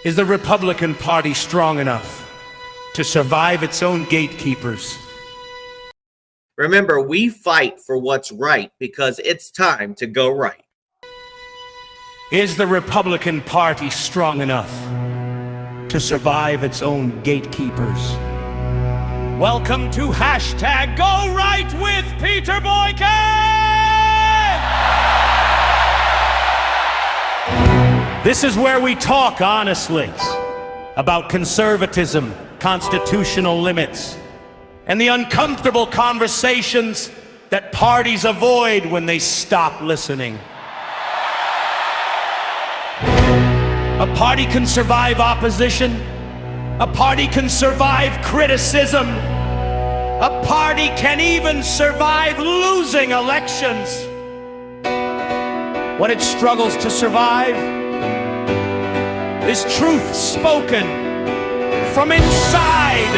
Is the Republican Party strong enough to survive its own gatekeepers? Remember, we fight for what's right because it's time to go right. Is the Republican Party strong enough to survive its own gatekeepers? Welcome to #GoRightWithPeter Boykin! This is where we talk honestly about conservatism, constitutional limits, and the uncomfortable conversations that parties avoid when they stop listening. A party can survive opposition. A party can survive criticism. A party can even survive losing elections. What it struggles to survive is truth spoken from inside.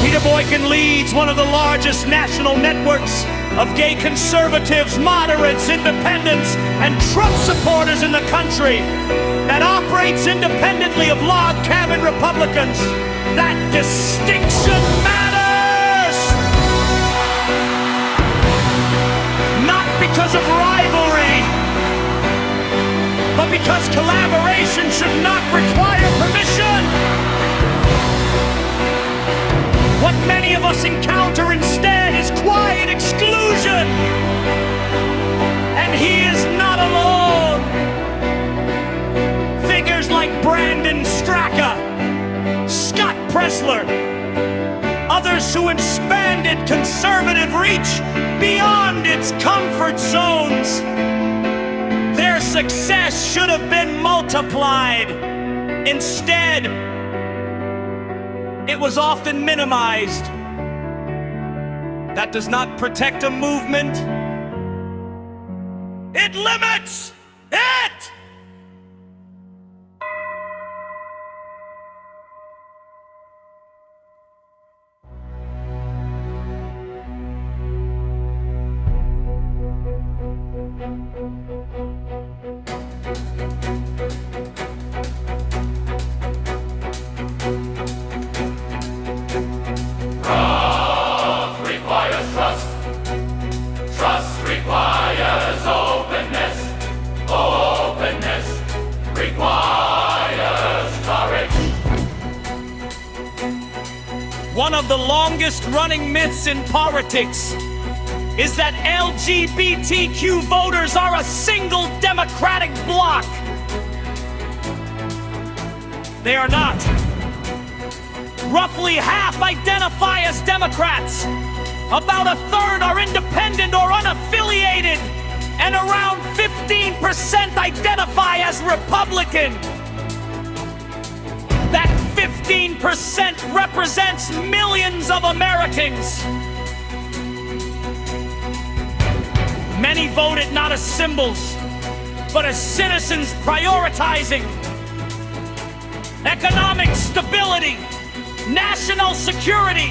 Peter Boykin leads one of the largest national networks of gay conservatives, moderates, independents, and Trump supporters in the country that operates independently of log cabin Republicans. That distinction matters! Not because of rivalry, but because collaboration should not require permission. What many of us encounter instead is quiet exclusion. And he is not alone. Figures like Brandon Straka, Scott Pressler, others who expanded conservative reach beyond its comfort zones. Their success should have been multiplied. Instead, it was often minimized. That does not protect a movement. It limits it! Trust requires openness. Openness requires courage. One of the longest running myths in politics is that LGBTQ voters are a single democratic bloc. They are not. Roughly half identify as Democrats. About a third are independent or unaffiliated, and around 15% identify as Republican. That 15% represents millions of Americans. Many voted not as symbols, but as citizens prioritizing economic stability, national security,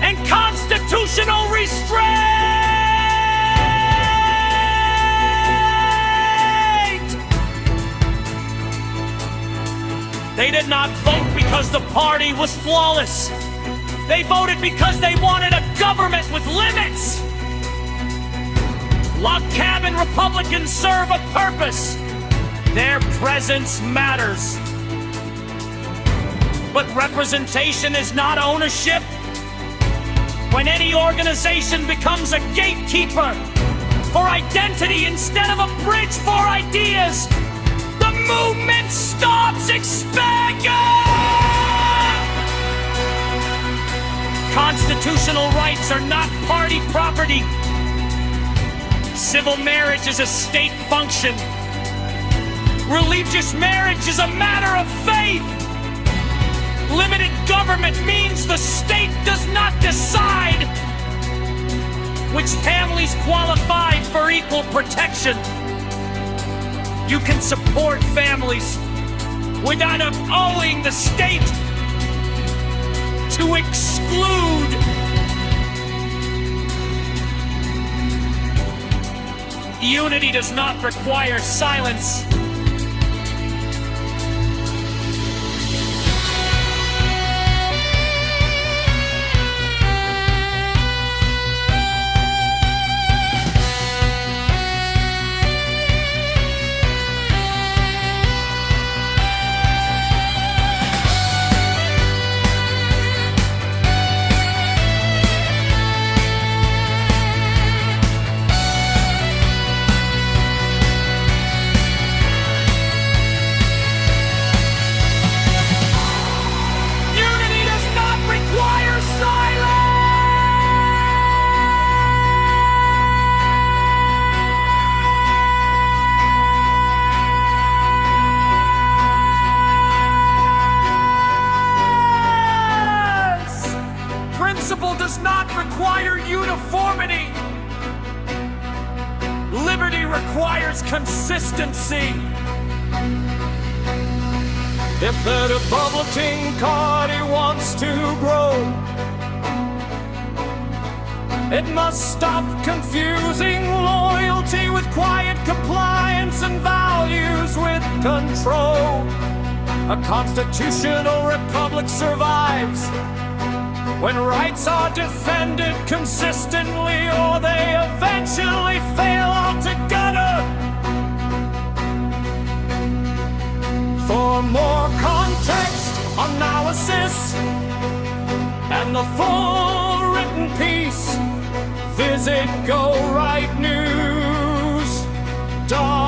and constitutional restraint! They did not vote because the party was flawless. They voted because they wanted a government with limits. Log cabin Republicans serve a purpose. Their presence matters. But representation is not ownership. When any organization becomes a gatekeeper for identity instead of a bridge for ideas, the movement stops expanding! Constitutional rights are not party property. Civil marriage is a state function. Religious marriage is a matter of faith. Limited government means the state does not decide which families qualify for equal protection. You can support families without owing the state to exclude. Unity does not require silence. Principle does not require uniformity. Liberty requires consistency. If the Republican Party wants to grow, it must stop confusing loyalty with quiet compliance and values with control. A constitutional republic survives when rights are defended consistently, or they eventually fail altogether. For more context, analysis, and the full written piece, visit GoRightNews.com.